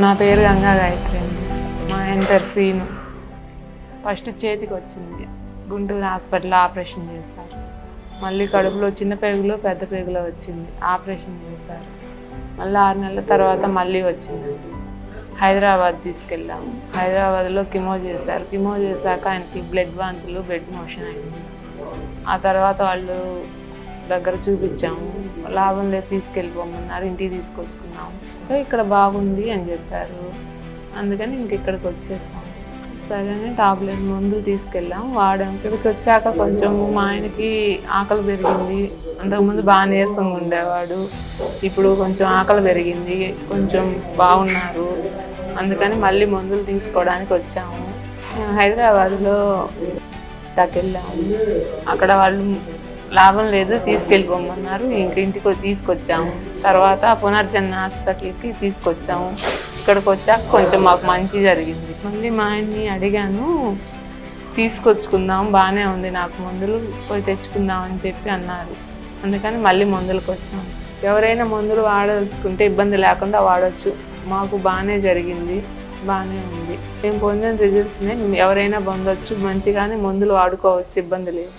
నా పేరు గంగా గాయత్రి అండి. మా ఆయన పేరు సీను. ఫస్ట్ చేతికి వచ్చింది, గుంటూరు హాస్పిటల్లో ఆపరేషన్ చేశారు. మళ్ళీ కడుపులో చిన్న పేగులో పెద్ద పేగులో వచ్చింది, ఆపరేషన్ చేశారు. మళ్ళీ 6 నెలల తర్వాత మళ్ళీ వచ్చింది. హైదరాబాద్ తీసుకెళ్ళాము. హైదరాబాద్లో కిమో చేశారు. కిమో చేశాక ఆయనకి బ్లడ్ వాంతులు, బెడ్ మోషన్ అయింది. ఆ తర్వాత వాళ్ళు దగ్గర చూపించాము, లాభం లేదు తీసుకెళ్ళిపోమన్నారు. ఇంటికి తీసుకొచ్చుకున్నాము. ఇక్కడ బాగుంది అని చెప్పారు, అందుకని ఇక్కడికి వచ్చేసాము. సరే అని టాబ్లెట్ మందులు తీసుకెళ్ళాము, వాడాము. ఇక్కడికి వచ్చాక కొంచెం మా ఆయనకి ఆకలి పెరిగింది. అంతకుముందు బాగా నీరసంగా ఉండేవాడు, ఇప్పుడు కొంచెం ఆకలి పెరిగింది, కొంచెం బాగున్నారు. అందుకని మళ్ళీ మందులు తీసుకోవడానికి వచ్చాము. హైదరాబాద్లో వెళ్ళాము. అక్కడ వాళ్ళు లాభం లేదు తీసుకెళ్ళిపోమన్నారు. ఇంటికి తీసుకొచ్చాము. తర్వాత పునర్జన్మ హాస్పిటల్కి తీసుకొచ్చాము. ఇక్కడికి వచ్చాక కొంచెం మాకు మంచి జరిగింది. మళ్ళీ మా ఆయన్ని అడిగాను, తీసుకొచ్చుకుందాం బాగానే ఉంది, నాకు మందులు పోయి తెచ్చుకుందాం అని చెప్పి అన్నారు. అందుకని మళ్ళీ మందులకు వచ్చాము. ఎవరైనా మందులు వాడాల్సుకుంటే ఇబ్బంది లేకుండా వాడచ్చు. మాకు బాగానే జరిగింది, బాగానే ఉంది. మేము పొందిన రిజల్ట్స్ని ఎవరైనా పొందొచ్చు, మంచిగానే మందులు వాడుకోవచ్చు, ఇబ్బంది లేదు.